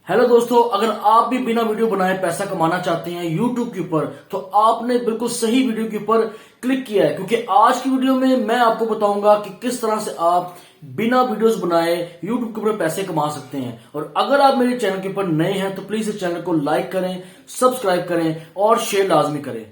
Hello दोस्तों, अगर आप भी बिना वीडियो बनाए पैसा कमाना चाहते हैं YouTube के ऊपर तो आपने बिल्कुल सही वीडियो के ऊपर क्लिक किया है, क्योंकि आज की वीडियो में मैं आपको बताऊंगा कि किस तरह से आप बिना वीडियोस बनाए YouTube के ऊपर पैसे कमा सकते हैं। और अगर आप मेरे चैनल के ऊपर नए हैं तो प्लीज इस चैनल को लाइक करें, सब्सक्राइब करें और शेयर लाजमी करें।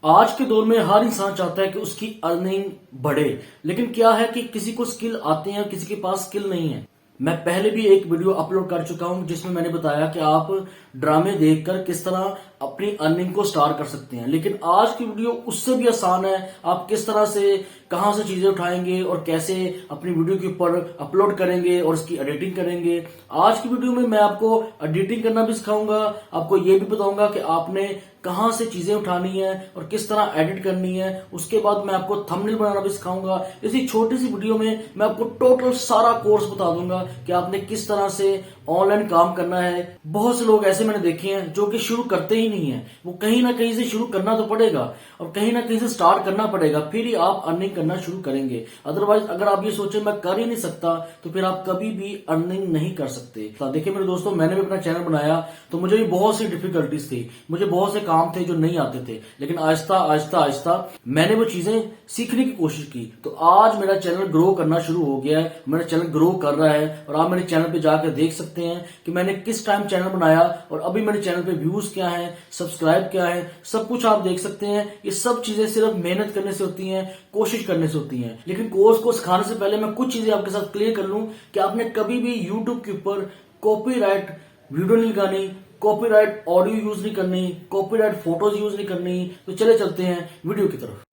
आज के दौर में हर इंसान चाहता है कि उसकी अर्निंग बढ़े, लेकिन क्या है कि किसी को स्किल आते हैं, किसी के पास स्किल नहीं है। मैं पहले भी एक वीडियो अपलोड कर चुका हूं जिसमें मैंने बताया कि आप ड्रामे देखकर किस तरह अपनी अर्निंग को स्टार्ट कर सकते हैं, लेकिन आज की वीडियो उससे भी आसान है। आप किस तरह से कहां से चीजें उठाएंगे और कैसे अपनी वीडियो के ऊपर अपलोड करेंगे और उसकी एडिटिंग करेंगे। आज की वीडियो में मैं आपको एडिटिंग करना भी सिखाऊंगा, आपको ये भी बताऊंगा कि आपने कहां से चीजें उठानी है और किस तरह एडिट करनी है। उसके बाद मैं आपको थंबनेल बनाना भी सिखाऊंगा। इसी छोटी सी वीडियो में मैं आपको टोटल सारा कोर्स बता दूंगा कि आपने किस तरह से ऑनलाइन काम करना है। बहुत से लोग ऐसे मैंने देखे हैं जो कि शुरू करते ही नहीं है। वो कहीं ना कहीं से शुरू करना तो पड़ेगा और कहीं ना कहीं से स्टार्ट करना पड़ेगा, फिर ही आप अर्निंग करना शुरू करेंगे। अदरवाइज अगर आप ये सोचे मैं कर ही नहीं सकता तो फिर आप कभी भी अर्निंग नहीं कर सकते। तो देखिए मेरे दोस्तों, मैंने भी अपना चैनल बनाया तो मुझे भी बहुत सी डिफिकल्टीज थी, मुझे बहुत से काम थे जो नहीं आते थे, लेकिन आहिस्ता आहिस्ता आहिस्ता मैंने वो चीजें सीखने की कोशिश की। तो आज मेरा चैनल ग्रो करना शुरू हो गया है, मेरा चैनल ग्रो कर रहा है और आप मेरे चैनल पे जाकर देख सकते हैं कि मैंने किस टाइम चैनल बनाया और अभी मेरे चैनल पे व्यूज क्या है, सब्सक्राइब क्या है, सब कुछ आप देख सकते हैं। ये सब चीजें सिर्फ मेहनत करने से होती हैं, कोशिश करने से होती हैं। लेकिन कोर्स को सिखाने से पहले मैं कुछ चीजें आपके साथ क्लियर कर लूं कि आपने कभी भी यूट्यूब के ऊपर कॉपीराइट वीडियो नहीं लगानी, कॉपीराइट ऑडियो यूज नहीं करनी, कॉपीराइट फोटोज यूज नहीं करनी। तो चले चलते हैं वीडियो की तरफ।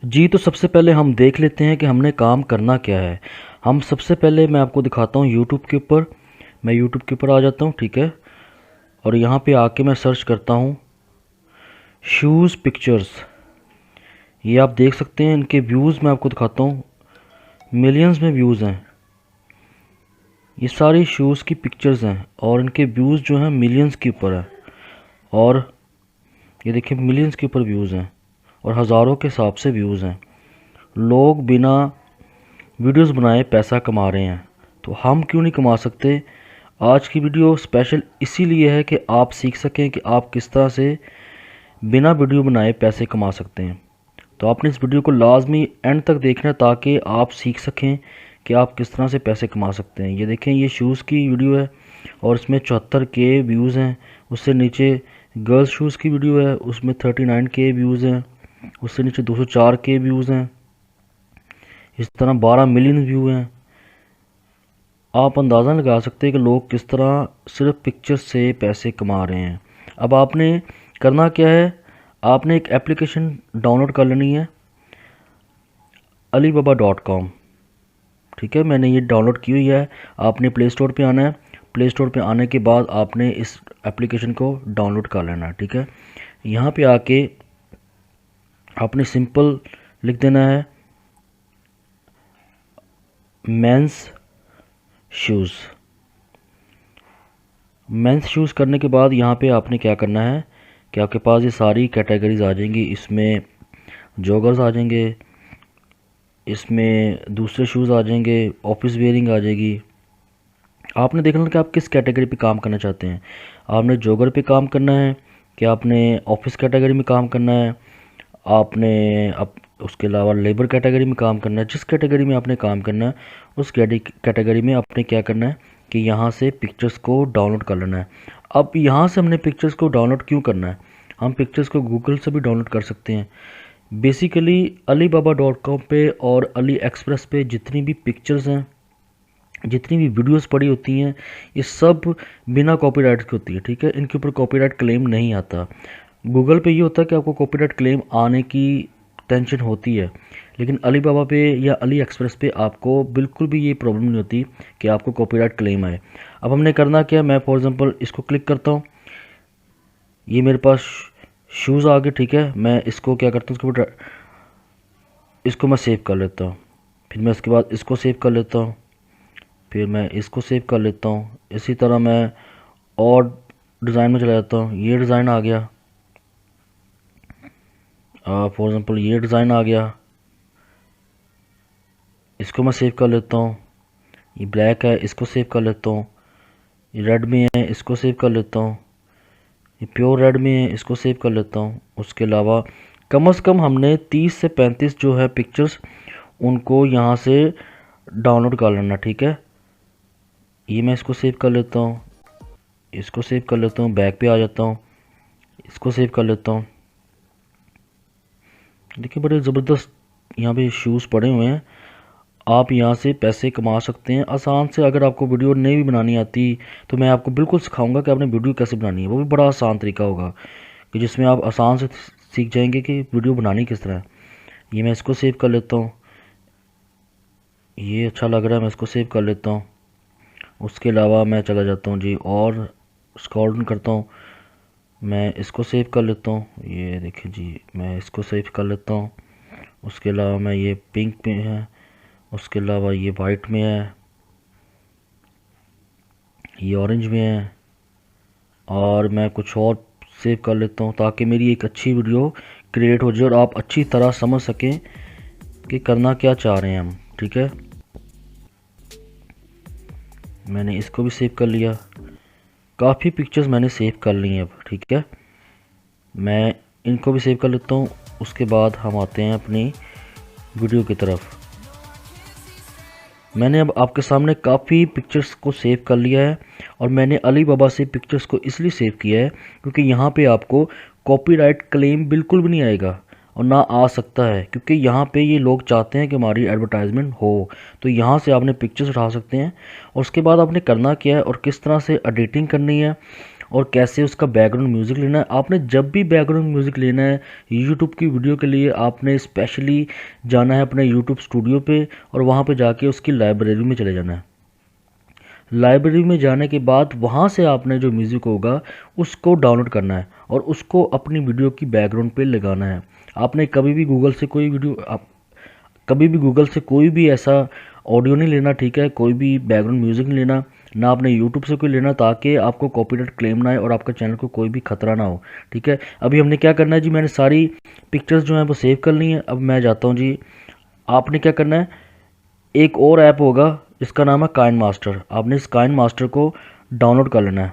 जी, तो सबसे पहले हम देख लेते हैं कि हमने काम करना क्या है। हम सबसे पहले मैं आपको दिखाता हूँ यूट्यूब के ऊपर। मैं यूट्यूब के ऊपर आ जाता हूँ, ठीक है। और यहाँ पे आके मैं सर्च करता हूँ शूज़ पिक्चर्स। ये आप देख सकते हैं, इनके व्यूज़ मैं आपको दिखाता हूँ, मिलियंस में व्यूज़ हैं। ये सारी शूज़ की पिक्चर्स हैं और इनके व्यूज़ जो हैं मिलियंस के ऊपर है। और ये देखिए मिलियंस के ऊपर व्यूज़ हैं और हज़ारों के हिसाब से व्यूज़ हैं। लोग बिना वीडियोस बनाए पैसा कमा रहे हैं, तो हम क्यों नहीं कमा सकते। आज की वीडियो स्पेशल इसीलिए है कि आप सीख सकें कि आप किस तरह से बिना वीडियो बनाए पैसे कमा सकते हैं। तो आपने इस वीडियो को लाजमी एंड तक देखना ताकि आप सीख सकें कि आप किस तरह से पैसे कमा सकते हैं। ये देखें, ये शूज़ की वीडियो है और इसमें 74K व्यूज़ हैं। उससे नीचे गर्ल्स शूज़ की वीडियो है, उसमें 39K व्यूज़ हैं। उससे नीचे 204K व्यूज़ हैं। इस तरह 12 मिलियन व्यू हैं। आप अंदाज़ा लगा सकते हैं कि लोग किस तरह सिर्फ पिक्चर से पैसे कमा रहे हैं। अब आपने करना क्या है, आपने एक एप्लीकेशन डाउनलोड कर लेनी है, alibaba.com। ठीक है, मैंने ये डाउनलोड की हुई है। आपने प्ले स्टोर पे आना है। प्ले स्टोर पे आने के बाद आपने इस एप्लीकेशन को डाउनलोड कर लेना है, ठीक है। यहाँ पे आके आपने सिंपल लिख देना है मेंस शूज़। मेंस शूज़ करने के बाद यहाँ पे आपने क्या करना है कि आपके पास ये सारी कैटेगरीज आ जाएंगी। इसमें जॉगर्स आ जाएंगे, इसमें दूसरे शूज़ आ जाएंगे, ऑफिस वेयरिंग आ जाएगी। आपने देखना कि आप किस कैटेगरी पे काम करना चाहते हैं। आपने जॉगर पे काम करना है कि आपने ऑफिस कैटेगरी में काम करना है, आपने अब उसके अलावा लेबर कैटेगरी में काम करना है। जिस कैटेगरी में आपने काम करना है उस कैटेगरी में आपने क्या करना है कि यहाँ से पिक्चर्स को डाउनलोड कर लेना है। अब यहाँ से हमने पिक्चर्स को डाउनलोड क्यों करना है, हम पिक्चर्स को गूगल से भी डाउनलोड कर सकते हैं। बेसिकली alibaba.com पे और अली एक्सप्रेस पे जितनी भी पिक्चर्स हैं, जितनी भी वीडियोस पड़ी होती हैं, ये सब बिना कॉपीराइट की होती है, ठीक है। इनके ऊपर कॉपीराइट क्लेम नहीं आता। गूगल पे ये होता है कि आपको कॉपीराइट क्लेम आने की टेंशन होती है, लेकिन अलीबाबा पे या अली एक्सप्रेस पे आपको बिल्कुल भी ये प्रॉब्लम नहीं होती कि आपको कॉपीराइट क्लेम आए। अब हमने करना क्या, मैं फॉर एग्जांपल इसको क्लिक करता हूँ, ये मेरे पास शूज़ आ गए, ठीक है। मैं इसको क्या करता हूँ, इसको मैं सेव कर लेता हूँ, फिर मैं इसके बाद इसको सेव कर लेता हूँ, फिर मैं इसको सेव कर लेता हूँ। इसी तरह मैं और डिज़ाइन में चला जाता हूँ। ये डिज़ाइन आ गया, फॉर एग्ज़ाम्पल ये डिज़ाइन आ गया, इसको मैं सेव कर लेता हूँ। ये ब्लैक है, इसको सेव कर लेता हूँ। ये रेड में है, इसको सेव कर लेता हूँ। ये प्योर रेड में है, इसको सेव कर लेता हूँ। उसके अलावा कम से कम हमने 30 से 35 जो है पिक्चर्स उनको यहाँ से डाउनलोड कर लेना, ठीक है। ये मैं इसको सेव कर लेता हूँ, इसको सेव कर लेता हूँ, बैक पे आ जाता हूँ, इसको सेव कर लेता हूँ। देखिए बड़े ज़बरदस्त यहाँ पे शूज़ पड़े हुए हैं। आप यहाँ से पैसे कमा सकते हैं आसान से। अगर आपको वीडियो नहीं भी बनानी आती तो मैं आपको बिल्कुल सिखाऊंगा कि आपने वीडियो कैसे बनानी है। वो भी बड़ा आसान तरीका होगा कि जिसमें आप आसान से सीख जाएंगे कि वीडियो बनानी किस तरह है। ये मैं इसको सेव कर लेता हूँ, ये अच्छा लग रहा है, मैं इसको सेव कर लेता हूँ। उसके अलावा मैं चला जाता हूँ जी और स्क्रॉल डाउन करता हूँ, मैं इसको सेव कर लेता हूँ। ये देखिए जी, मैं इसको सेव कर लेता हूँ। उसके अलावा मैं ये पिंक में है, उसके अलावा ये वाइट में है, ये ऑरेंज में है, और मैं कुछ और सेव कर लेता हूँ ताकि मेरी एक अच्छी वीडियो क्रिएट हो जाए और आप अच्छी तरह समझ सकें कि करना क्या चाह रहे हैं हम, ठीक है। मैंने इसको भी सेव कर लिया। काफ़ी पिक्चर्स मैंने सेव कर ली हैं अब, ठीक है। मैं इनको भी सेव कर लेता हूँ। उसके बाद हम आते हैं अपनी वीडियो की तरफ। मैंने अब आपके सामने काफ़ी पिक्चर्स को सेव कर लिया है और मैंने अली बाबा से पिक्चर्स को इसलिए सेव किया है क्योंकि यहाँ पे आपको कॉपीराइट क्लेम बिल्कुल भी नहीं आएगा और ना आ सकता है, क्योंकि यहाँ पे ये लोग चाहते हैं कि हमारी एडवर्टाइजमेंट हो। तो यहाँ से आपने पिक्चर्स उठा सकते हैं और उसके बाद आपने करना क्या है और किस तरह से एडिटिंग करनी है और कैसे उसका बैकग्राउंड म्यूज़िक लेना है। आपने जब भी बैकग्राउंड म्यूज़िक लेना है यूट्यूब की वीडियो के लिए, आपने स्पेशली जाना है अपने यूट्यूब स्टूडियो पे और वहाँ पे जाके उसकी लाइब्रेरी में चले जाना है। लाइब्रेरी में जाने के बाद वहाँ से आपने जो म्यूज़िक होगा उसको डाउनलोड करना है और उसको अपनी वीडियो की बैकग्राउंड पे लगाना है। आपने कभी भी गूगल से कोई भी ऐसा ऑडियो नहीं लेना, ठीक है। कोई भी बैकग्राउंड म्यूज़िक नहीं लेना, ना आपने यूट्यूब से कोई लेना, ताकि आपको कॉपीराइट क्लेम ना आए और आपका चैनल को कोई भी खतरा ना हो, ठीक है। अभी हमने क्या करना है जी, मैंने सारी पिक्चर्स जो हैं वो सेव कर ली हैं। अब मैं जाता हूँ जी, आपने क्या करना है, एक और ऐप होगा जिसका नाम है काइन मास्टर। आपने इस काइन मास्टर को डाउनलोड कर लेना है।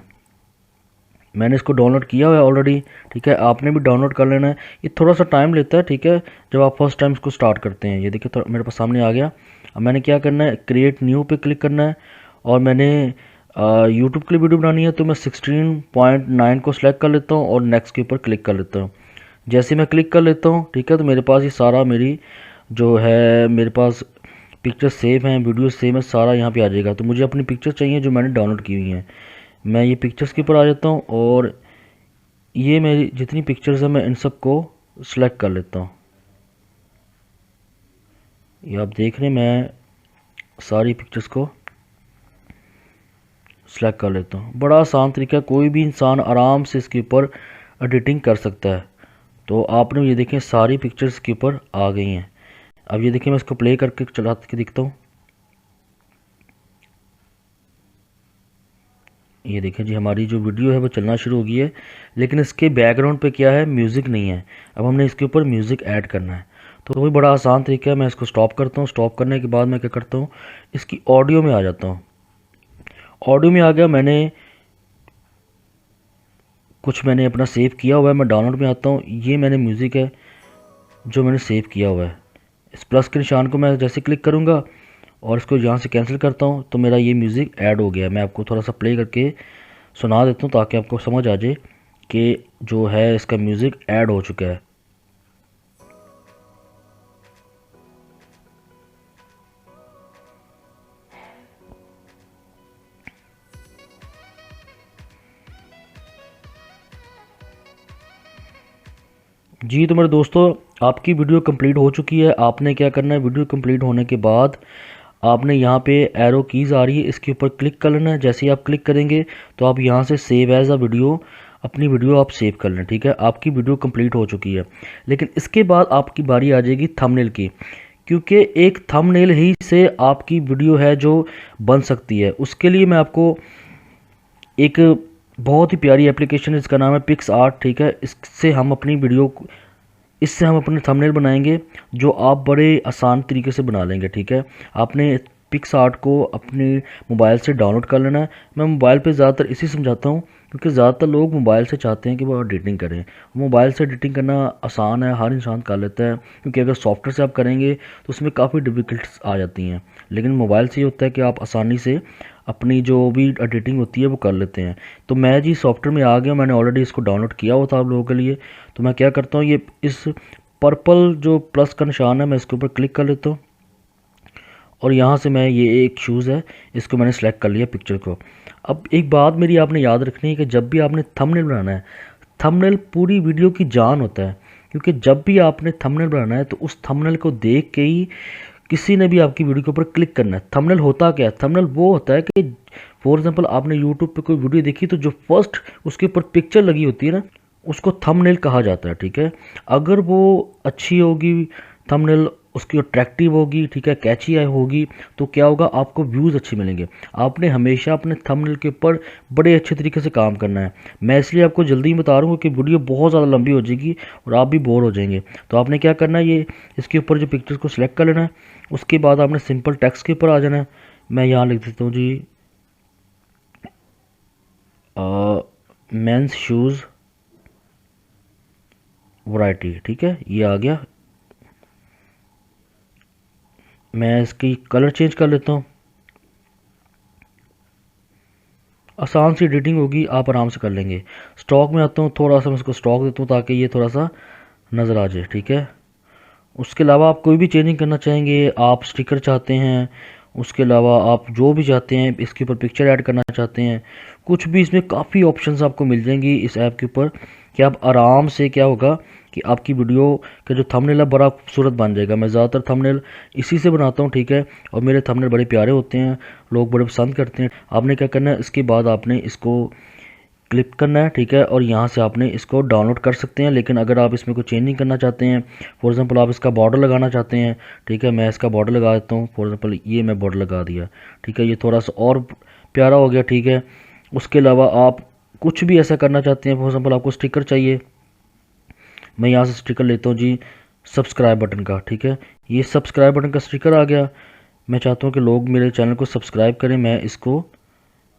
मैंने इसको डाउनलोड किया हुआ है ऑलरेडी, ठीक है। आपने भी डाउनलोड कर लेना है। ये थोड़ा सा टाइम लेता है, ठीक है, जब आप फर्स्ट टाइम इसको स्टार्ट करते हैं। ये देखिए तो मेरे पास सामने आ गया। अब मैंने क्या करना है, क्रिएट न्यू पे क्लिक करना है और मैंने यूट्यूब के लिए वीडियो बनानी है तो मैं 16.9 को सिलेक्ट कर लेता हूँ और नेक्स्ट के ऊपर क्लिक कर लेता हूँ। जैसे मैं क्लिक कर लेता हूँ, ठीक है, तो मेरे पास ये सारा मेरी जो है मेरे पास पिक्चर सेव हैं, वीडियो सेव है, सारा यहाँ पे आ जाएगा। तो मुझे अपनी पिक्चर चाहिए जो मैंने डाउनलोड की हुई हैं। मैं ये पिक्चर्स के ऊपर आ जाता हूँ और ये मेरी जितनी पिक्चर्स हैं मैं इन सब को सिलेक्ट कर लेता हूँ। ये आप देख रहे हैं, मैं सारी पिक्चर्स को सिलेक्ट कर लेता हूँ। बड़ा आसान तरीका है, कोई भी इंसान आराम से इसके ऊपर एडिटिंग कर सकता है। तो आपने ये देखें सारी पिक्चर्स के ऊपर आ गई हैं। अब ये देखिए मैं इसको प्ले करके चला के दिखता हूँ। ये देखिए जी, हमारी जो वीडियो है वो चलना शुरू हो गई है, लेकिन इसके बैकग्राउंड पे क्या है, म्यूज़िक नहीं है। अब हमने इसके ऊपर म्यूज़िक ऐड करना है। तो वही बड़ा आसान तरीका है। मैं इसको स्टॉप करता हूँ। स्टॉप करने के बाद मैं क्या करता हूँ, इसकी ऑडियो में आ जाता हूँ। ऑडियो में आ गया, मैंने अपना सेव किया हुआ है। मैं डाउनलोड में आता हूँ। ये मैंने म्यूज़िक है जो मैंने सेव किया हुआ है। इस प्लस के निशान को मैं जैसे क्लिक करूँगा और इसको यहाँ से कैंसिल करता हूँ तो मेरा ये म्यूज़िक ऐड हो गया। मैं आपको थोड़ा सा प्ले करके सुना देता हूँ ताकि आपको समझ आ जाए कि जो है इसका म्यूज़िक ऐड हो चुका है। जी तो मेरे दोस्तों, आपकी वीडियो कंप्लीट हो चुकी है। आपने क्या करना है, वीडियो कंप्लीट होने के बाद आपने यहाँ पे एरो कीज़ आ रही है, इसके ऊपर क्लिक कर लेना है। जैसे ही आप क्लिक करेंगे तो आप यहाँ से सेव एज अ वीडियो अपनी वीडियो आप सेव कर लें, ठीक है। आपकी वीडियो कंप्लीट हो चुकी है। लेकिन इसके बाद आपकी बारी आ जाएगी थंबनेल की, क्योंकि एक थंबनेल ही से आपकी वीडियो है जो बन सकती है। उसके लिए मैं आपको एक बहुत ही प्यारी एप्लीकेशन है, इसका नाम है पिक्स आर्ट, ठीक है। इससे हम अपने थंबनेल बनाएंगे जो आप बड़े आसान तरीके से बना लेंगे, ठीक है। आपने पिक्स आर्ट को अपने मोबाइल से डाउनलोड कर लेना है। मैं मोबाइल पे ज़्यादातर इसी समझाता हूँ क्योंकि ज़्यादातर लोग मोबाइल से चाहते हैं कि वो एडिटिंग करें। मोबाइल से एडिटिंग करना आसान है, हर इंसान कर लेता है, क्योंकि अगर सॉफ्टवेयर से आप करेंगे तो उसमें काफ़ी डिफ़िकल्टीज आ जाती हैं। लेकिन मोबाइल से ये होता है कि आप आसानी से अपनी जो भी एडिटिंग होती है वो कर लेते हैं। तो मैं जी सॉफ्टवेयर में आ गया, मैंने ऑलरेडी इसको डाउनलोड किया हुआ था आप लोगों के लिए। तो मैं क्या करता हूँ, ये इस पर्पल जो प्लस का निशान है मैं इसके ऊपर क्लिक कर लेता हूँ और यहाँ से मैं ये एक शूज़ है इसको मैंने सेलेक्ट कर लिया पिक्चर को। अब एक बात मेरी आपने याद रखनी है कि जब भी आपने थंबनेल बनाना है, थंबनेल पूरी वीडियो की जान होता है, क्योंकि जब भी आपने थंबनेल बनाना है तो उस थंबनेल को देख के ही किसी ने भी आपकी वीडियो के ऊपर क्लिक करना है। थंबनेल होता क्या है? थंबनेल वो होता है कि फॉर एग्जांपल आपने यूट्यूब पे कोई वीडियो देखी तो जो फर्स्ट उसके ऊपर पिक्चर लगी होती है ना, उसको थंबनेल कहा जाता है, ठीक है। अगर वो अच्छी होगी थंबनेल, उसकी अट्रैक्टिव होगी, ठीक है, कैची होगी, तो क्या होगा, आपको व्यूज़ अच्छे मिलेंगे। आपने हमेशा अपने थंबनेल के ऊपर बड़े अच्छे तरीके से काम करना है। मैं इसलिए आपको जल्दी ही बता रहा हूँ कि वीडियो बहुत ज़्यादा लंबी हो जाएगी और आप भी बोर हो जाएंगे। तो आपने क्या करना है, ये इसके ऊपर जो पिक्चर्स को सिलेक्ट कर लेना है, उसके बाद आपने सिंपल टेक्स्ट के ऊपर आ जाना है। मैं यहाँ लिख देता हूँ जी मेंस शूज़ वैरायटी, ठीक है, ये आ गया। मैं इसकी कलर चेंज कर लेता हूँ। आसान सी एडिटिंग होगी, आप आराम से कर लेंगे। स्टॉक में आता हूँ, थोड़ा सा मैं इसको स्टॉक देता हूँ ताकि ये थोड़ा सा नज़र आ जाए, ठीक है। उसके अलावा आप कोई भी चेंजिंग करना चाहेंगे, आप स्टिकर चाहते हैं, उसके अलावा आप जो भी चाहते हैं, इसके ऊपर पिक्चर ऐड करना चाहते हैं, कुछ भी, इसमें काफ़ी ऑप्शंस आपको मिल जाएंगी इस ऐप के ऊपर कि आप आराम से, क्या होगा कि आपकी वीडियो का जो थंबनेल है बड़ा खूबसूरत बन जाएगा। मैं ज़्यादातर थंबनेल इसी से बनाता हूँ, ठीक है, और मेरे थंबनेल बड़े प्यारे होते हैं, लोग बड़े पसंद करते हैं। आपने क्या करना है, इसके बाद आपने इसको क्लिक करना है, ठीक है, और यहाँ से आपने इसको डाउनलोड कर सकते हैं। लेकिन अगर आप इसमें कोई चेंजिंग करना चाहते हैं, फॉर एग्जांपल आप इसका बॉर्डर लगाना चाहते हैं, ठीक है, मैं इसका बॉर्डर लगा देता हूँ। फॉर एग्जांपल ये मैं बॉर्डर लगा दिया, ठीक है, ये थोड़ा सा और प्यारा हो गया, ठीक है। उसके अलावा आप कुछ भी ऐसा करना चाहते हैं, फॉर एग्जांपल आपको स्टिकर चाहिए, मैं यहाँ से स्टिकर लेता हूँ जी सब्सक्राइब बटन का, ठीक है, ये सब्सक्राइब बटन का स्टिकर आ गया। मैं चाहता हूँ कि लोग मेरे चैनल को सब्सक्राइब करें, मैं इसको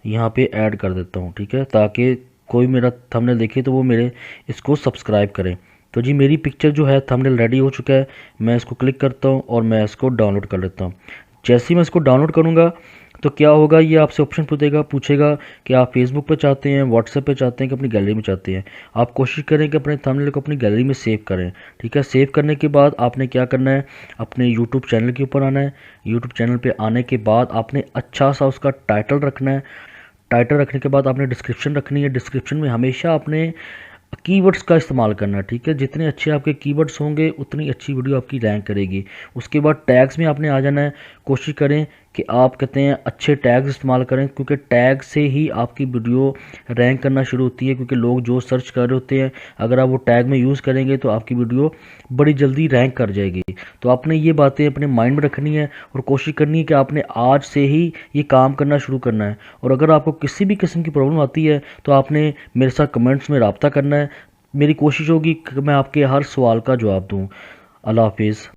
यहाँ पे ऐड कर देता हूँ, ठीक है, ताकि कोई मेरा थंबनेल देखे तो वो मेरे इसको सब्सक्राइब करें। तो जी मेरी पिक्चर जो है थंबनेल रेडी हो चुका है। मैं इसको क्लिक करता हूँ और मैं इसको डाउनलोड कर लेता हूँ। जैसे ही मैं इसको डाउनलोड करूँगा तो क्या होगा, ये आपसे ऑप्शन पूछेगा कि आप फेसबुक पे चाहते हैं, व्हाट्सएप पे चाहते हैं कि अपनी गैलरी में चाहते हैं। आप कोशिश करें कि अपने थंबनेल को अपनी गैलरी में सेव करें, ठीक है। सेव करने के बाद आपने क्या करना है, अपने यूट्यूब चैनल के ऊपर आना है। यूट्यूब चैनल पे आने के बाद आपने अच्छा सा उसका टाइटल रखना है। टाइटल रखने के बाद आपने डिस्क्रिप्शन रखनी है। डिस्क्रिप्शन में हमेशा आपने कीवर्ड्स का इस्तेमाल करना है, ठीक है। जितने अच्छे आपके कीवर्ड्स होंगे उतनी अच्छी वीडियो आपकी रैंक करेगी। उसके बाद टैग्स में आपने आ जाना है। कोशिश करें कि आप कहते हैं अच्छे टैग्स इस्तेमाल करें, क्योंकि टैग से ही आपकी वीडियो रैंक करना शुरू होती है, क्योंकि लोग जो सर्च कर रहे होते हैं, अगर आप वो टैग में यूज़ करेंगे तो आपकी वीडियो बड़ी जल्दी रैंक कर जाएगी। तो आपने ये बातें अपने माइंड में रखनी है और कोशिश करनी है कि आपने आज से ही ये काम करना शुरू करना है। और अगर आपको किसी भी किस्म की प्रॉब्लम आती है तो आपने मेरे साथ कमेंट्स में रब्ता करना है। मेरी कोशिश होगी कि मैं आपके हर सवाल का जवाब दूँ। अल्लाह हाफिज़।